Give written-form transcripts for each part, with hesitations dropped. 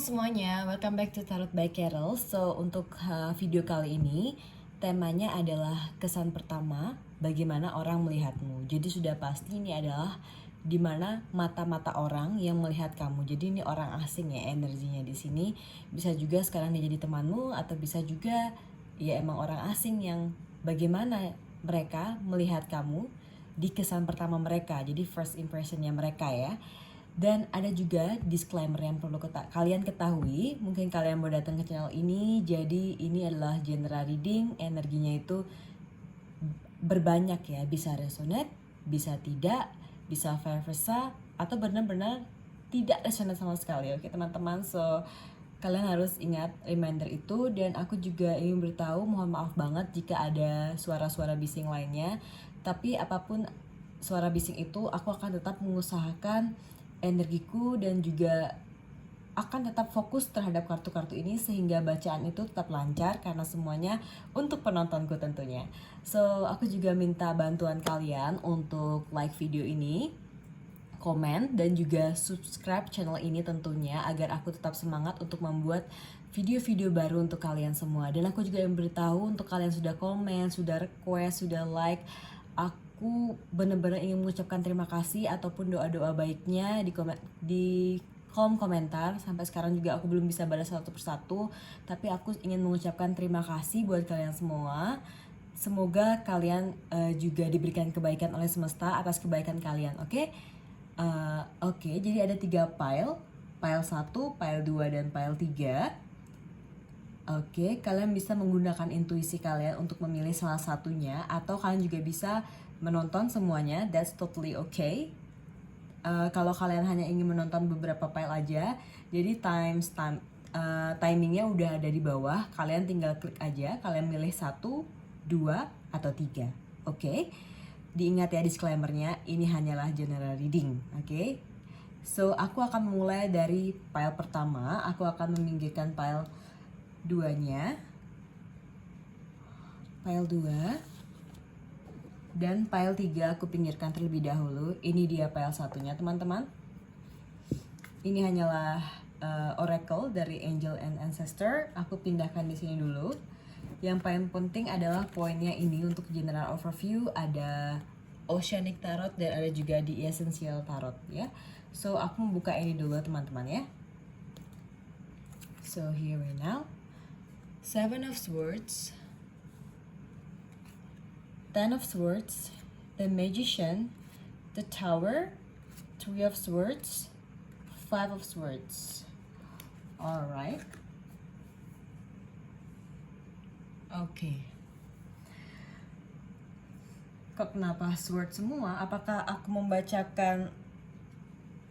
semuanya, welcome back to Tarot by Carol. So, untuk video kali ini, temanya adalah kesan pertama, bagaimana orang melihatmu. Jadi sudah pasti ini adalah dimana mata-mata orang yang melihat kamu. Jadi ini orang asing ya energinya di sini. Bisa juga sekarang dia jadi temanmu, atau bisa juga ya emang orang asing yang bagaimana mereka melihat kamu di kesan pertama mereka. Jadi first impressionnya mereka ya. Dan ada juga disclaimer yang perlu kalian ketahui. Mungkin kalian mau datang ke channel ini, jadi ini adalah general reading. Energinya itu berbanyak ya, bisa resonate, bisa tidak, bisa vice versa, atau benar-benar tidak resonate sama sekali. Oke teman-teman, so kalian harus ingat reminder itu. Dan aku juga ingin beritahu, mohon maaf banget jika ada suara-suara bising lainnya. Tapi apapun suara bising itu, aku akan tetap mengusahakan energiku dan juga akan tetap fokus terhadap kartu-kartu ini sehingga bacaan itu tetap lancar karena semuanya untuk penontonku tentunya. So, aku juga minta bantuan kalian untuk like video ini, komen, dan juga subscribe channel ini tentunya agar aku tetap semangat untuk membuat video-video baru untuk kalian semua. Dan aku juga yang beritahu untuk kalian sudah komen, sudah request, sudah like, aku benar-benar ingin mengucapkan terima kasih ataupun doa-doa baiknya di kolom komentar. Sampai sekarang juga aku belum bisa balas satu persatu, tapi aku ingin mengucapkan terima kasih buat kalian semua. Semoga kalian juga diberikan kebaikan oleh semesta atas kebaikan kalian, oke? Oke, jadi ada 3 file 1, file 2, dan file 3. Oke, kalian bisa menggunakan intuisi kalian untuk memilih salah satunya, atau kalian juga bisa menonton semuanya, that's totally okay. Kalau kalian hanya ingin menonton beberapa file aja, jadi timingnya udah ada di bawah, kalian tinggal klik aja, kalian milih 1, 2, atau 3. Oke, diingat ya disclaimernya, ini hanyalah general reading. Oke, so aku akan mulai dari file pertama. Aku akan meminggirkan file 2-nya, file 2, dan file 3 aku pinggirkan terlebih dahulu. Ini dia file satunya teman-teman. Ini hanyalah oracle dari Angel and Ancestor. Aku pindahkan di sini dulu. Yang paling penting adalah poinnya ini untuk general overview. Ada Oceanic Tarot dan ada juga di Essential Tarot ya. So aku membuka ini dulu teman-teman ya. So here we now. 7 of Swords, 10 of Swords, the Magician, the Tower, 3 of Swords, 5 of Swords. Alright. Oke. Kok kenapa sword semua? Apakah aku membacakan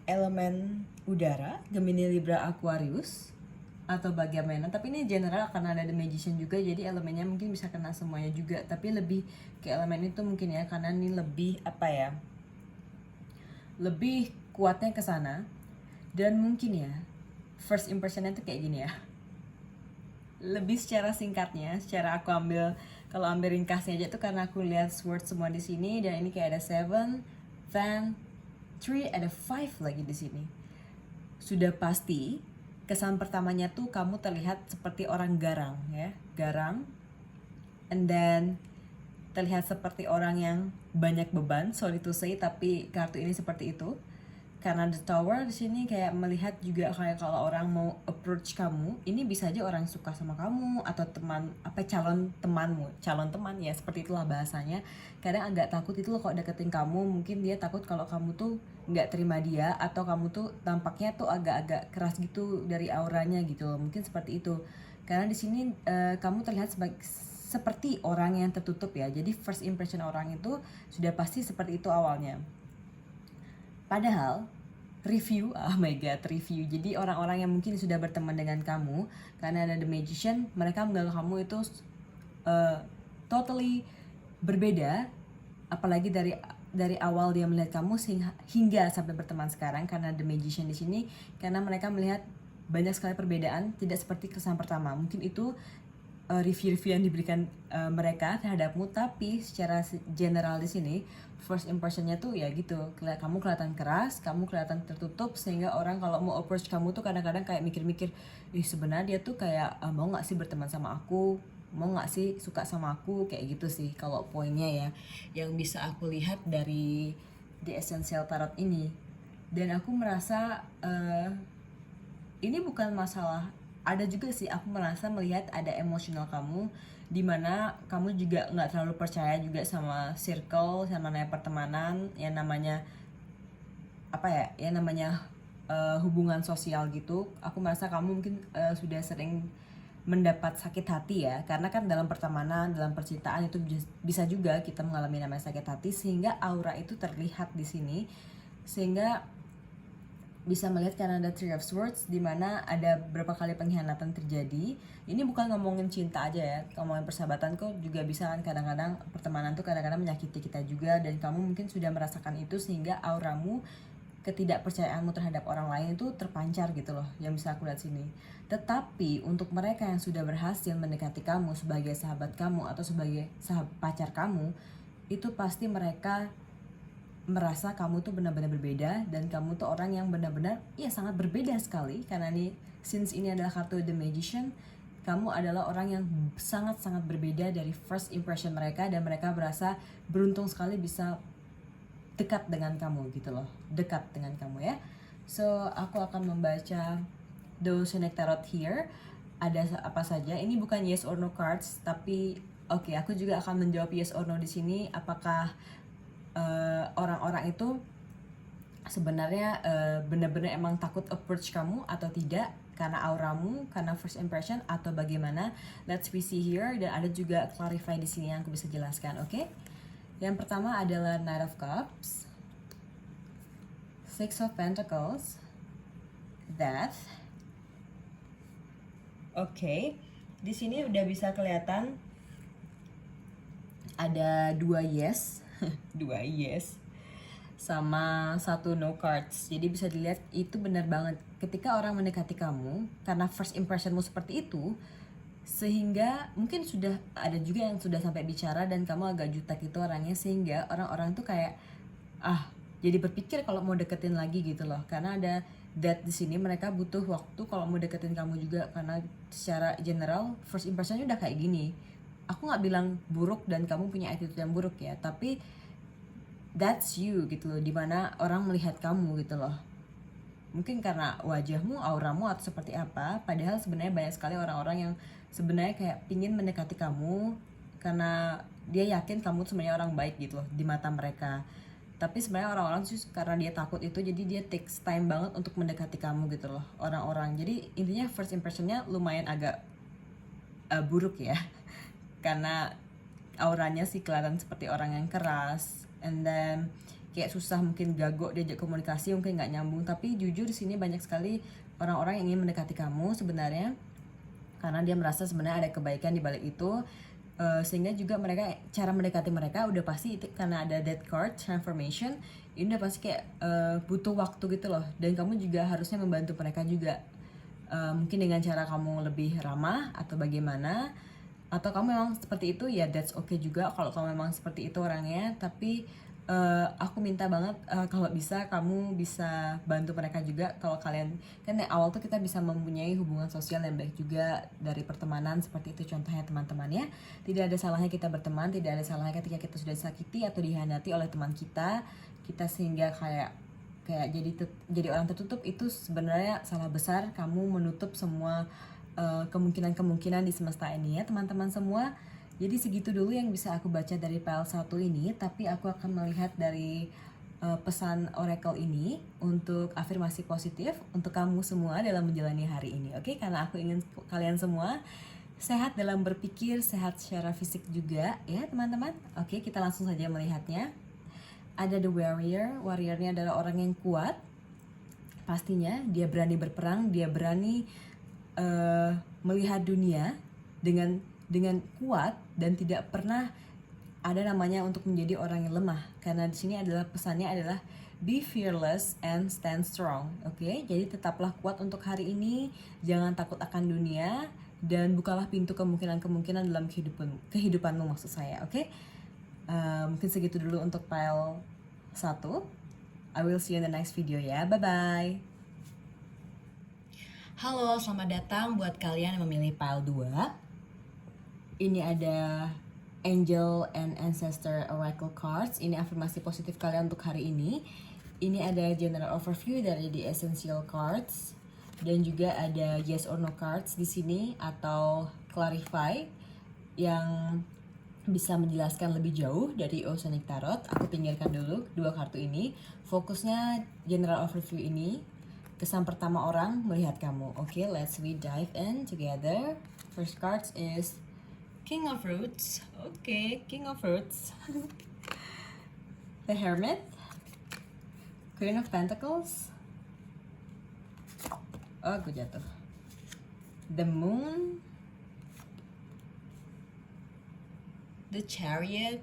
elemen udara, Gemini, Libra, Aquarius, atau bagaimana? Tapi ini general karena ada The Magician juga, jadi elemennya mungkin bisa kena semuanya juga. Tapi lebih ke elemen itu mungkin ya, karena ini lebih apa ya, lebih kuatnya ke sana. Dan mungkin ya first impressionnya tuh kayak gini ya, lebih secara singkatnya, secara aku ambil, kalau ambil ringkasnya aja tuh, karena aku lihat sword semua di sini, dan ini kayak ada 7, then 3, ada 5 lagi di sini. Sudah pasti kesan pertamanya tuh kamu terlihat seperti orang garang ya, garang, and then terlihat seperti orang yang banyak beban, sorry to say, tapi kartu ini seperti itu. Karena the tower di sini kayak melihat juga kayak kalau orang mau approach kamu, ini bisa aja orang suka sama kamu atau teman, apa, calon temanmu, calon teman ya, seperti itulah bahasanya. Kadang agak takut itu loh kalau deketin kamu, mungkin dia takut kalau kamu tuh nggak terima dia, atau kamu tuh tampaknya tuh agak-agak keras gitu dari auranya gitu loh, mungkin seperti itu. Karena di sini kamu terlihat seperti orang yang tertutup ya, jadi first impression orang itu sudah pasti seperti itu awalnya. Padahal review, oh my god, review. Jadi orang-orang yang mungkin sudah berteman dengan kamu, karena ada The Magician, mereka menganggap kamu itu totally berbeda, apalagi dari awal dia melihat kamu hingga sampai berteman sekarang. Karena The Magician di sini, karena mereka melihat banyak sekali perbedaan, tidak seperti kesan pertama. Mungkin itu review-review yang diberikan mereka terhadapmu, tapi secara general di sini first impressionnya tuh ya gitu, kamu kelihatan keras, kamu kelihatan tertutup, sehingga orang kalau mau approach kamu tuh kadang-kadang kayak mikir-mikir, ih sebenarnya dia tuh kayak mau nggak sih berteman sama aku, mau nggak sih suka sama aku, kayak gitu sih kalau poinnya ya, yang bisa aku lihat dari The Essential Tarot ini. Dan aku merasa ini bukan masalah, ada juga sih aku merasa melihat ada emosional kamu, dimana kamu juga nggak terlalu percaya juga sama circle, sama namanya pertemanan, yang namanya apa ya, yang namanya hubungan sosial gitu. Aku merasa kamu mungkin sudah sering mendapat sakit hati ya, karena kan dalam pertemanan, dalam percintaan itu bisa juga kita mengalami namanya sakit hati, sehingga aura itu terlihat di sini, sehingga bisa melihat karena ada Three of Swords, di mana ada berapa kali pengkhianatan terjadi. Ini bukan ngomongin cinta aja ya, ngomongin persahabatan kok juga bisa kan, kadang-kadang pertemanan tuh kadang-kadang menyakiti kita juga, dan kamu mungkin sudah merasakan itu, sehingga auramu, ketidakpercayaanmu terhadap orang lain itu terpancar gitu loh, yang bisa aku lihat sini. Tetapi untuk mereka yang sudah berhasil mendekati kamu sebagai sahabat kamu atau sebagai pacar kamu, itu pasti mereka merasa kamu tuh benar-benar berbeda, dan kamu tuh orang yang benar-benar ya sangat berbeda sekali, karena nih since ini adalah kartu The Magician, kamu adalah orang yang sangat-sangat berbeda dari first impression mereka, dan mereka berasa beruntung sekali bisa dekat dengan kamu gitu loh, dekat dengan kamu ya. So aku akan membaca The Oceanic Tarot here. Ada apa saja? Ini bukan yes or no cards, tapi oke, aku juga akan menjawab yes or no di sini. Apakah orang-orang itu sebenarnya benar-benar emang takut approach kamu atau tidak, karena auramu, karena first impression, atau bagaimana? Let's we see here. Dan ada juga clarify di sini yang aku bisa jelaskan, oke? Yang pertama adalah Knight of Cups, Six of Pentacles, Death. Oke, di sini udah bisa kelihatan ada 2 yes, 2 yes, sama 1 no cards. Jadi bisa dilihat itu benar banget. Ketika orang mendekati kamu, karena first impressionmu seperti itu, sehingga mungkin sudah ada juga yang sudah sampai bicara dan kamu agak jutek itu orangnya, sehingga orang-orang tuh kayak jadi berpikir kalau mau deketin lagi gitu loh. Karena ada that di sini, mereka butuh waktu kalau mau deketin kamu juga, karena secara general first impressionnya udah kayak gini. Aku nggak bilang buruk dan kamu punya attitude yang buruk ya, tapi that's you gitu loh, dimana orang melihat kamu gitu loh. Mungkin karena wajahmu, auramu, atau seperti apa, padahal sebenarnya banyak sekali orang-orang yang sebenarnya kayak pingin mendekati kamu karena dia yakin kamu sebenarnya orang baik gitu loh di mata mereka. Tapi sebenarnya orang-orang tuh karena dia takut itu, jadi dia takes time banget untuk mendekati kamu gitu loh, orang-orang. Jadi intinya first impressionnya lumayan agak buruk ya, karena auranya sih kelihatan seperti orang yang keras, and then kayak susah, mungkin gagok diajak komunikasi, mungkin nggak nyambung. Tapi jujur di sini banyak sekali orang-orang yang ingin mendekati kamu sebenarnya, karena dia merasa sebenarnya ada kebaikan di balik itu. Sehingga juga mereka, cara mendekati mereka udah pasti itu, karena ada Death card, transformation, ini udah pasti kayak butuh waktu gitu loh. Dan kamu juga harusnya membantu mereka juga, mungkin dengan cara kamu lebih ramah atau bagaimana, atau kamu memang seperti itu ya, that's okay juga kalau kamu memang seperti itu orangnya. Tapi aku minta banget kalau bisa kamu bisa bantu mereka juga. Kalau kalian kan dari awal tuh kita bisa mempunyai hubungan sosial yang baik juga dari pertemanan, seperti itu contohnya teman-teman ya. Tidak ada salahnya kita berteman, tidak ada salahnya ketika kita sudah disakiti atau dihianati oleh teman kita sehingga kayak jadi orang tertutup. Itu sebenarnya salah besar, kamu menutup semua kemungkinan-kemungkinan di semesta ini ya teman-teman semua. Jadi segitu dulu yang bisa aku baca dari pile 1 ini, tapi aku akan melihat dari pesan oracle ini untuk afirmasi positif untuk kamu semua dalam menjalani hari ini, oke? Karena aku ingin kalian semua sehat dalam berpikir, sehat secara fisik juga ya teman-teman. Oke, kita langsung saja melihatnya. Ada the warrior, warriornya adalah orang yang kuat. Pastinya dia berani berperang, dia berani melihat dunia dengan kuat, dan tidak pernah ada namanya untuk menjadi orang yang lemah. Karena di sini adalah pesannya adalah be fearless and stand strong. Oke, jadi tetaplah kuat untuk hari ini, jangan takut akan dunia, dan bukalah pintu kemungkinan-kemungkinan dalam kehidupanmu maksud saya, oke? Mungkin segitu dulu untuk pile 1. I will see you in the next video ya, bye-bye. Halo, selamat datang buat kalian yang memilih pile 2. Ini ada Angel and Ancestor Oracle Cards. Ini afirmasi positif kalian untuk hari ini. Ini ada general overview dari The Essential Cards. Dan juga ada yes or no cards di sini atau clarify yang bisa menjelaskan lebih jauh dari Oceanic Tarot. Aku pinggirkan dulu dua kartu ini. Fokusnya general overview ini. Kesan pertama orang melihat kamu. Okay, let's dive in together. First cards is King of Fruits. Okay, King of Fruits. The Hermit. Queen of Pentacles. Oh, aku jatuh. The Moon. The Chariot.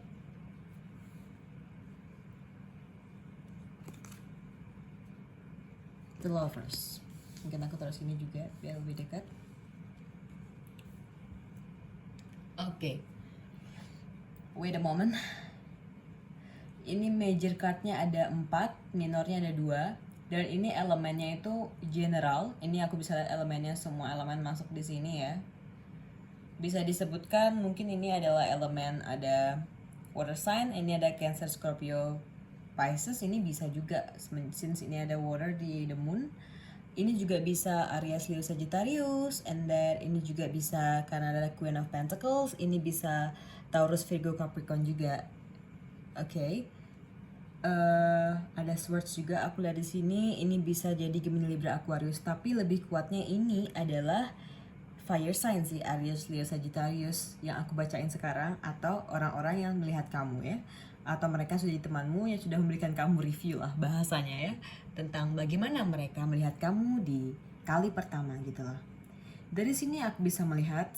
The Lovers. Mungkin aku taruh sini juga biar lebih dekat. Oke. Wait a moment. Ini major cardnya ada 4, minornya ada 2. Dan ini elemennya itu general. Ini aku bisa lihat elemennya, semua elemen masuk di sini ya. Bisa disebutkan mungkin ini adalah elemen, ada water sign, ini ada Cancer, Scorpio, Pisces. Ini bisa juga since ini ada water di the moon. Ini juga bisa Aries, Leo, Sagittarius, and then ini juga bisa karena ada Queen of Pentacles. Ini bisa Taurus, Virgo, Capricorn juga. Oke. Ada Swords juga aku lihat di sini. Ini bisa jadi Gemini, Libra, Aquarius. Tapi lebih kuatnya ini adalah fire sign sih, Aries, Leo, Sagittarius yang aku bacain sekarang, atau orang-orang yang melihat kamu ya, atau mereka sudah jadi temanmu yang sudah memberikan kamu review lah bahasanya ya, tentang bagaimana mereka melihat kamu di kali pertama gitu loh. Dari sini aku bisa melihat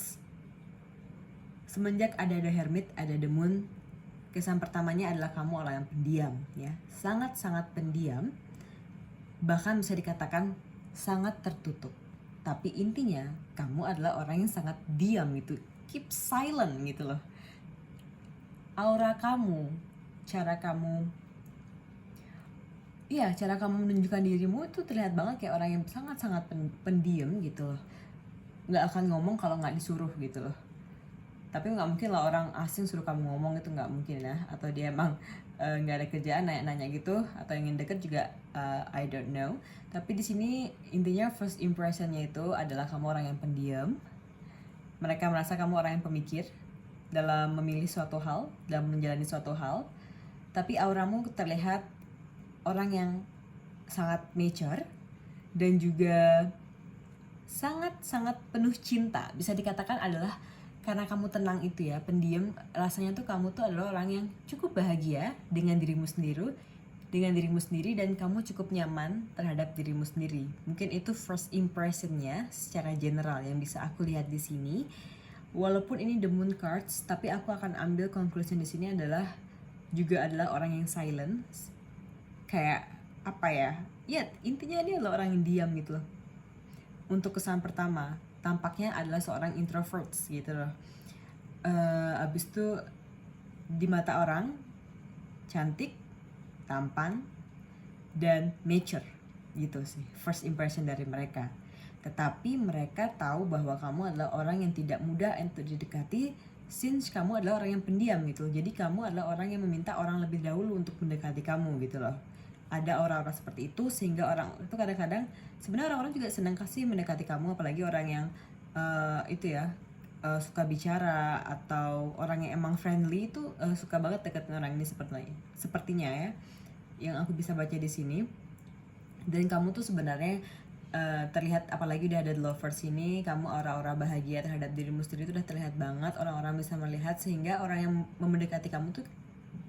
semenjak ada The Hermit, ada The Moon, kesan pertamanya adalah kamu orang yang pendiam ya, sangat-sangat pendiam, bahkan bisa dikatakan sangat tertutup. Tapi intinya kamu adalah orang yang sangat diam gitu, keep silent gitu loh. Aura kamu, cara kamu menunjukkan dirimu itu terlihat banget kayak orang yang sangat-sangat pendiam gitu loh. Nggak akan ngomong kalau nggak disuruh gitu loh. Tapi nggak mungkin lah orang asing suruh kamu ngomong, itu nggak mungkin ya. Atau dia emang nggak ada kerjaan nanya-nanya gitu, atau ingin deket juga, I don't know. Tapi di sini intinya first impressionnya itu adalah kamu orang yang pendiam. Mereka merasa kamu orang yang pemikir dalam memilih suatu hal, dalam menjalani suatu hal. Tapi auramu terlihat orang yang sangat mature dan juga sangat-sangat penuh cinta. Bisa dikatakan adalah karena kamu tenang itu ya, pendiam, rasanya tuh kamu tuh adalah orang yang cukup bahagia dengan dirimu sendiri dan kamu cukup nyaman terhadap dirimu sendiri. Mungkin itu first impressionnya secara general yang bisa aku lihat di sini. Walaupun ini the moon cards, tapi aku akan ambil conclusion di sini adalah orang yang silent. Kayak apa ya? Ya, intinya dia adalah orang yang diam gitu loh. Untuk kesan pertama, tampaknya adalah seorang introvert gitu loh. Abis itu di mata orang cantik, tampan, dan mature gitu sih first impression dari mereka. Tetapi mereka tahu bahwa kamu adalah orang yang tidak mudah untuk didekati, since kamu adalah orang yang pendiam gitu. Jadi kamu adalah orang yang meminta orang lebih dahulu untuk mendekati kamu gitu loh. Ada orang-orang seperti itu, sehingga orang itu kadang-kadang sebenarnya orang-orang juga senang kasih mendekati kamu, apalagi orang yang suka bicara atau orang yang emang friendly itu suka banget deketin orang ini sepertinya ya, yang aku bisa baca di sini. Dan kamu tuh sebenarnya terlihat, apalagi udah ada the lovers ini, kamu aura-aura bahagia terhadap dirimu sendiri itu udah terlihat banget. Orang-orang bisa melihat, sehingga orang yang mendekati kamu tuh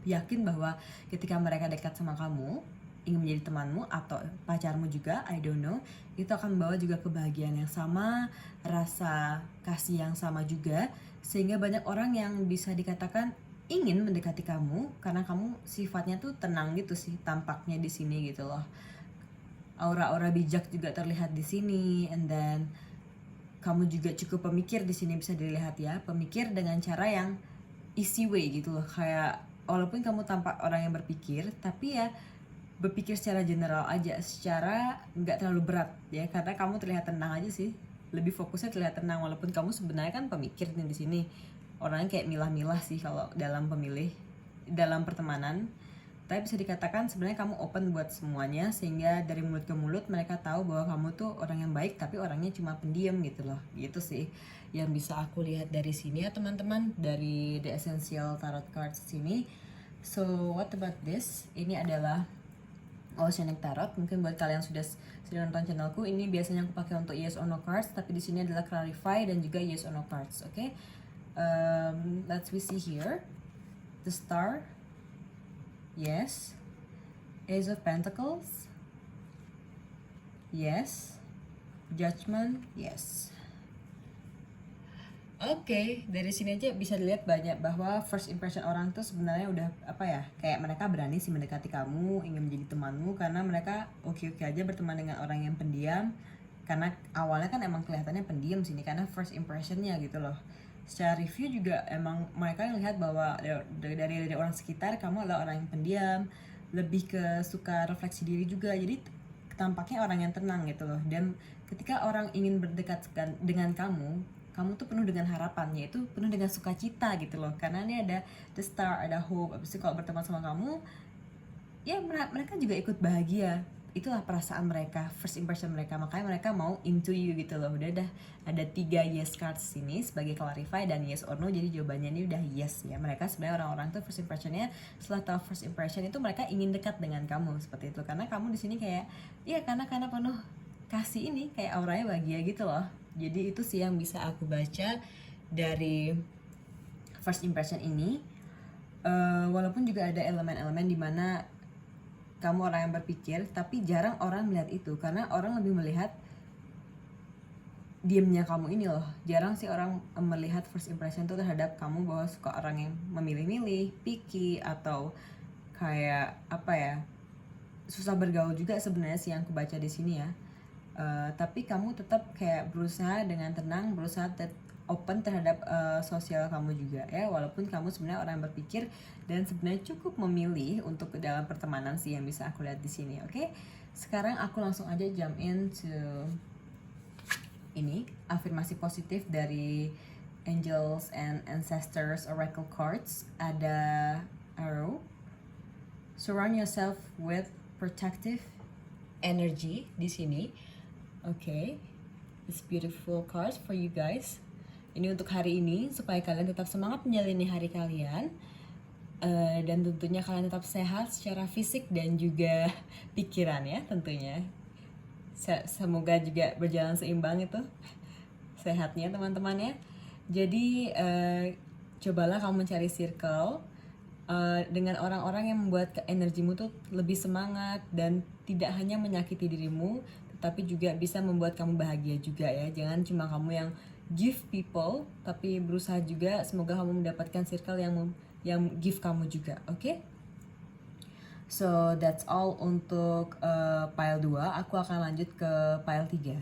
yakin bahwa ketika mereka dekat sama kamu, ingin menjadi temanmu atau pacarmu juga, I don't know, itu akan membawa juga kebahagiaan yang sama, rasa kasih yang sama juga, sehingga banyak orang yang bisa dikatakan ingin mendekati kamu karena kamu sifatnya tuh tenang gitu sih, tampaknya di sini gitu loh. Aura-aura bijak juga terlihat di sini, and then kamu juga cukup pemikir di sini, bisa dilihat ya, pemikir dengan cara yang easy way gitu loh, kayak walaupun kamu tampak orang yang berpikir, tapi ya berpikir secara general aja, secara nggak terlalu berat ya, karena kamu terlihat tenang aja sih, lebih fokusnya terlihat tenang, walaupun kamu sebenarnya kan pemikir nih di sini, orangnya kayak milah-milah sih kalau dalam dalam pertemanan. Tapi bisa dikatakan sebenarnya kamu open buat semuanya, sehingga dari mulut ke mulut mereka tahu bahwa kamu tuh orang yang baik, tapi orangnya cuma pendiam gitu loh. Gitu sih yang bisa aku lihat dari sini ya teman-teman, dari The Essential Tarot Cards sini. So what about this? Ini adalah Oceanic Tarot. Mungkin buat kalian sudah nonton channelku, ini biasanya aku pakai untuk yes or no cards, tapi di sini adalah clarify dan juga yes or no cards. Oke, let's we see here the Star. Yes. Ace of Pentacles. Yes. Judgment. Yes. Oke, dari sini aja bisa dilihat banyak bahwa first impression orang tuh sebenarnya udah apa ya, kayak mereka berani sih mendekati kamu, ingin menjadi temanmu, karena mereka oke-oke aja berteman dengan orang yang pendiam, karena awalnya kan emang kelihatannya pendiam sini, karena first impressionnya gitu loh. Secara review juga emang mereka lihat bahwa dari orang sekitar kamu adalah orang yang pendiam, lebih ke suka refleksi diri juga, jadi tampaknya orang yang tenang gitu loh. Dan ketika orang ingin berdekat dengan kamu tuh penuh dengan harapan, yaitu penuh dengan sukacita gitu loh, karena ini ada the star, ada hope. Abis itu kalau berteman sama kamu ya mereka juga ikut bahagia, itulah perasaan mereka, first impression mereka, makanya mereka mau into you gitu loh. Udah ada 3 yes cards sini sebagai clarify dan yes or no, jadi jawabannya ini udah yes ya. Mereka sebenarnya orang-orang tuh first impressionnya, setelah tahu first impression itu mereka ingin dekat dengan kamu seperti itu, karena kamu di sini kayak ya karena penuh kasih, ini kayak auranya bahagia gitu loh. Jadi itu sih yang bisa aku baca dari first impression ini. Walaupun juga ada elemen-elemen dimana kamu orang yang berpikir, tapi jarang orang melihat itu, karena orang lebih melihat diemnya kamu ini loh. Jarang sih orang melihat first impression itu terhadap kamu bahwa suka orang yang memilih-milih, picky, atau kayak apa ya, susah bergaul juga sebenarnya sih yang aku baca di sini ya. Tapi kamu tetap kayak berusaha dengan tenang, berusaha open terhadap sosial kamu juga ya, walaupun kamu sebenarnya orang yang berpikir dan sebenarnya cukup memilih untuk ke dalam pertemanan sih yang bisa aku lihat di sini. Oke, sekarang aku langsung aja jump into ini afirmasi positif dari Angels and Ancestors Oracle Cards. Ada arrow, surround yourself with protective energy di sini. Oke, this beautiful cards for you guys. Ini untuk hari ini supaya kalian tetap semangat menjalani hari kalian, dan tentunya kalian tetap sehat secara fisik dan juga pikiran ya tentunya. Semoga juga berjalan seimbang itu sehatnya teman-teman ya. Jadi cobalah kamu mencari circle dengan orang-orang yang membuat energimu tuh lebih semangat dan tidak hanya menyakiti dirimu, tetapi juga bisa membuat kamu bahagia juga ya. Jangan cuma kamu yang give people, tapi berusaha juga semoga kamu mendapatkan circle yang give kamu juga. Oke? So that's all untuk pile 2. Aku akan lanjut ke pile 3.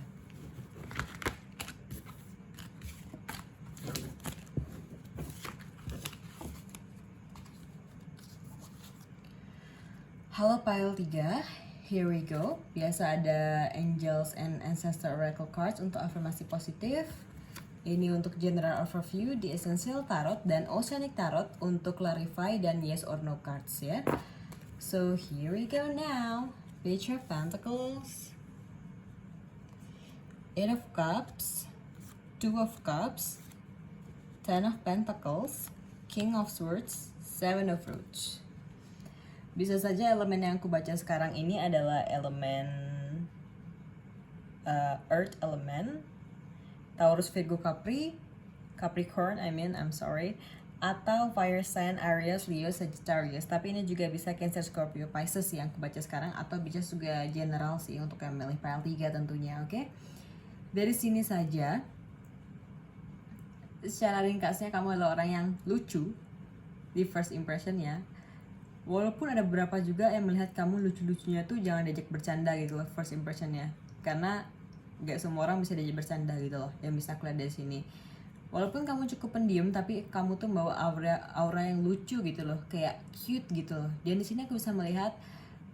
Halo pile 3, here we go. Biasa ada Angels and Ancestor Oracle Cards untuk afirmasi positif. Ini untuk General Overview di Essential Tarot dan Oceanic Tarot untuk Clarify dan Yes or No cards ya. So here we go now. Page of Pentacles, 8 of Cups, 2 of Cups, 10 of Pentacles, King of Swords, 7 of Roach. Bisa saja elemen yang aku baca sekarang ini adalah elemen Earth element, Taurus, Virgo, Capricorn, I'm sorry, atau Fire sign Aries, Leo, Sagittarius. Tapi ini juga bisa Cancer, Scorpio, Pisces yang aku baca sekarang, atau bisa juga general sih untuk yang milih pile 3 tentunya. Oke? Dari sini saja, secara ringkasnya kamu adalah orang yang lucu di first impression ya. Walaupun ada beberapa juga yang melihat kamu lucu-lucunya tuh jangan diajak bercanda gitu loh first impressionnya, karena nggak semua orang bisa diajak bercanda gitu loh, yang bisa aku lihat dari sini. Walaupun kamu cukup pendiam, tapi kamu tuh membawa aura yang lucu gitu loh, kayak cute gitu loh. Dan di sini aku bisa melihat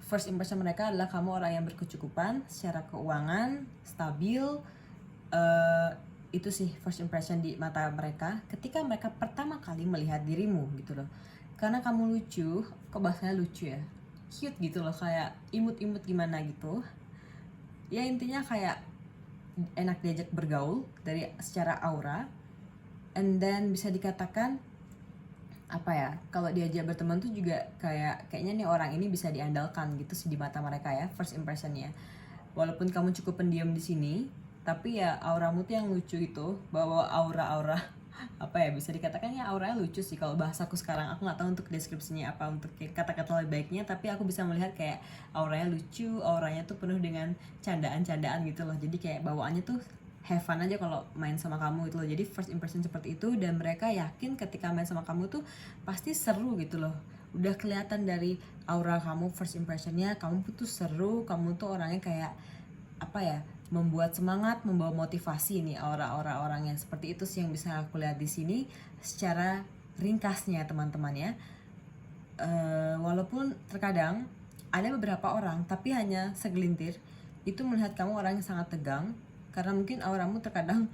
first impression mereka adalah kamu orang yang berkecukupan secara keuangan, stabil. Itu sih first impression di mata mereka ketika mereka pertama kali melihat dirimu gitu loh. Karena kamu lucu, kok bahasanya lucu ya, cute gitu loh, kayak imut-imut gimana gitu. Ya intinya kayak enak diajak bergaul dari secara aura. And then bisa dikatakan apa ya, kalau diajak berteman tuh juga kayaknya nih orang ini bisa diandalkan gitu sih di mata mereka ya, first impressionnya. Walaupun kamu cukup pendiam di sini, tapi ya auramu tuh yang lucu itu, bawa aura-aura apa ya, bisa dikatakan ya auranya lucu sih kalau bahasaku sekarang. Aku nggak tahu untuk deskripsinya apa, untuk kata-kata lebih baiknya, tapi aku bisa melihat kayak auranya lucu, auranya tuh penuh dengan candaan-candaan gitu loh. Jadi kayak bawaannya tuh have fun aja kalau main sama kamu gitu loh. Jadi first impression seperti itu, dan mereka yakin ketika main sama kamu tuh pasti seru gitu loh. Udah kelihatan dari aura kamu, first impressionnya kamu tuh seru, kamu tuh orangnya kayak apa ya, membuat semangat, membawa motivasi nih, aura-aura orang yang seperti itu sih yang bisa aku lihat di sini secara ringkasnya teman-teman ya. Walaupun terkadang ada beberapa orang, tapi hanya segelintir, itu melihat kamu orang yang sangat tegang, karena mungkin auramu terkadang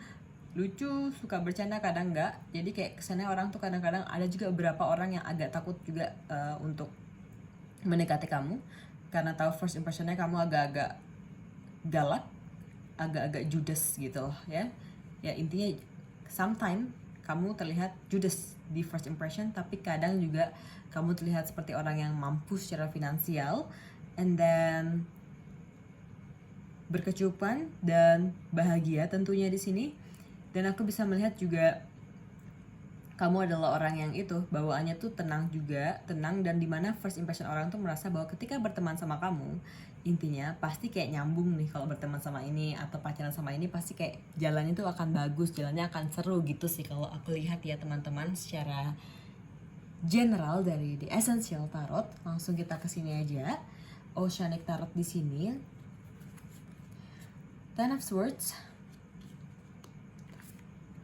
lucu, suka bercanda, kadang enggak. Jadi kayak kesannya orang tuh kadang-kadang ada juga beberapa orang yang agak takut juga untuk mendekati kamu, karena tahu first impressionnya kamu agak-agak galak, agak-agak judes gitu loh ya. Ya intinya sometimes kamu terlihat judes di first impression, tapi kadang juga kamu terlihat seperti orang yang mampu secara finansial, and then berkecukupan dan bahagia tentunya di sini. Dan aku bisa melihat juga kamu adalah orang yang itu bawaannya tuh tenang juga, tenang, dan dimana first impression orang tuh merasa bahwa ketika berteman sama kamu, intinya pasti kayak nyambung nih. Kalau berteman sama ini atau pacaran sama ini pasti kayak jalannya tuh akan bagus, jalannya akan seru gitu sih kalau aku lihat ya teman-teman, secara general dari The Essential Tarot. Langsung kita ke sini aja. Oceanic Tarot di sini. Ten of Swords,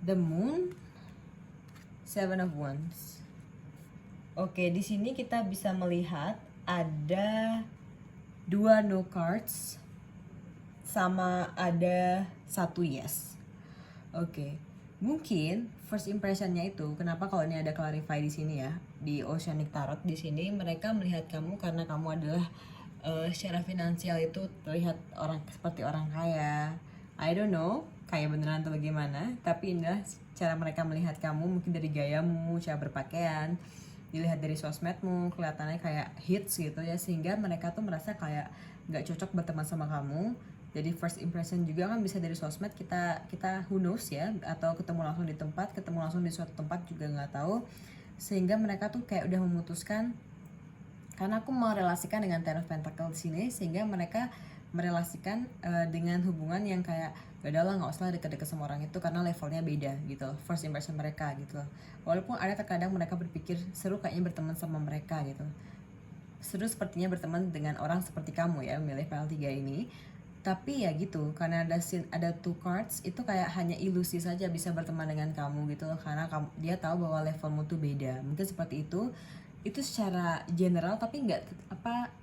the Moon, Seven of Wands. Oke, di sini kita bisa melihat ada 2 no cards sama ada 1 yes. Oke. Mungkin first impressionnya itu, kenapa kalau ini ada clarify di sini ya, di Oceanic Tarot di sini mereka melihat kamu karena kamu adalah secara finansial itu terlihat orang seperti orang kaya. I don't know kaya beneran atau bagaimana, tapi inilah cara mereka melihat kamu, mungkin dari gayamu, cara berpakaian, dilihat dari sosmedmu, kelihatannya kayak hits gitu ya, sehingga mereka tuh merasa kayak nggak cocok berteman sama kamu. Jadi first impression juga kan bisa dari sosmed, kita who knows ya, atau ketemu langsung di tempat, ketemu langsung di suatu tempat juga nggak tahu, sehingga mereka tuh kayak udah memutuskan. Karena aku merelasikan dengan Ten of Pentacles di sini, sehingga mereka merelasikan dengan hubungan yang kayak gak lah, nggak usah deket-deket sama orang itu karena levelnya beda gitu, first impression mereka gitu. Walaupun ada terkadang mereka berpikir seru kayaknya berteman sama mereka gitu, seru sepertinya berteman dengan orang seperti kamu ya, milih PL3 ini. Tapi ya gitu, karena ada 2 cards itu kayak hanya ilusi saja bisa berteman dengan kamu gitu loh, karena dia tahu bahwa levelmu tuh beda, mungkin seperti itu secara general, tapi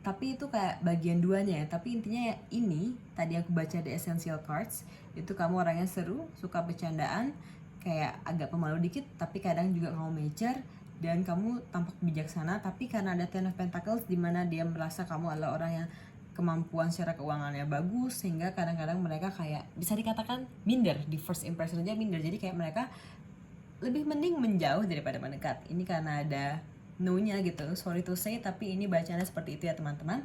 tapi itu kayak bagian 2-nya ya. Tapi intinya ya, ini tadi aku baca di Essential Cards itu kamu orangnya seru, suka bercandaan, kayak agak pemalu dikit, tapi kadang juga kamu mature, dan kamu tampak bijaksana. Tapi karena ada Ten of Pentacles dimana dia merasa kamu adalah orang yang kemampuan secara keuangannya bagus, sehingga kadang-kadang mereka kayak bisa dikatakan minder di first impression aja, minder. Jadi kayak mereka lebih mending menjauh daripada mendekat. Ini karena ada no-nya gitu, sorry to say, tapi ini bacanya seperti itu ya teman-teman.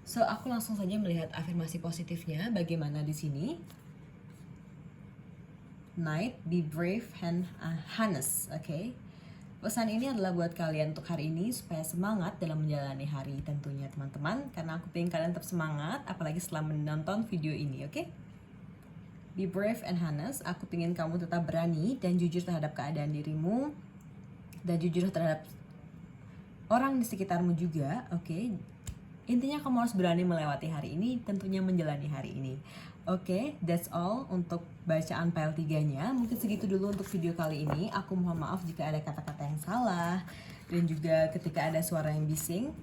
So aku langsung saja melihat afirmasi positifnya bagaimana di sini. Knight, be brave and honest, okay? Pesan ini adalah buat kalian untuk hari ini supaya semangat dalam menjalani hari tentunya teman-teman, karena aku pengen kalian tetap semangat apalagi setelah menonton video ini, oke? Be brave and honest, aku pengen kamu tetap berani dan jujur terhadap keadaan dirimu dan jujur terhadap orang di sekitarmu juga, oke? Intinya kamu harus berani melewati hari ini, tentunya menjalani hari ini. Oke, that's all untuk bacaan PL3-nya. Mungkin segitu dulu untuk video kali ini. Aku mohon maaf jika ada kata-kata yang salah dan juga ketika ada suara yang bising.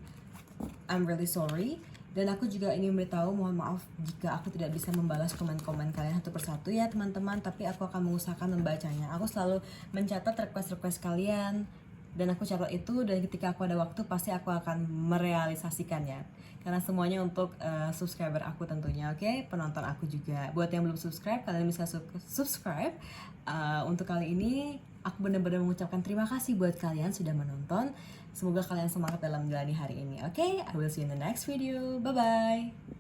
I'm really sorry. Dan aku juga ingin beritahu, mohon maaf jika aku tidak bisa membalas komen-komen kalian satu persatu ya teman-teman. Tapi aku akan mengusahakan membacanya. Aku selalu mencatat request-request kalian. Dan aku catat itu, dan ketika aku ada waktu pasti aku akan merealisasikannya. Karena semuanya untuk subscriber aku tentunya, oke? Penonton aku juga. Buat yang belum subscribe, kalian bisa subscribe. Untuk kali ini, aku benar-benar mengucapkan terima kasih buat kalian sudah menonton. Semoga kalian semangat dalam menjalani hari ini, oke? I will see you in the next video. Bye-bye!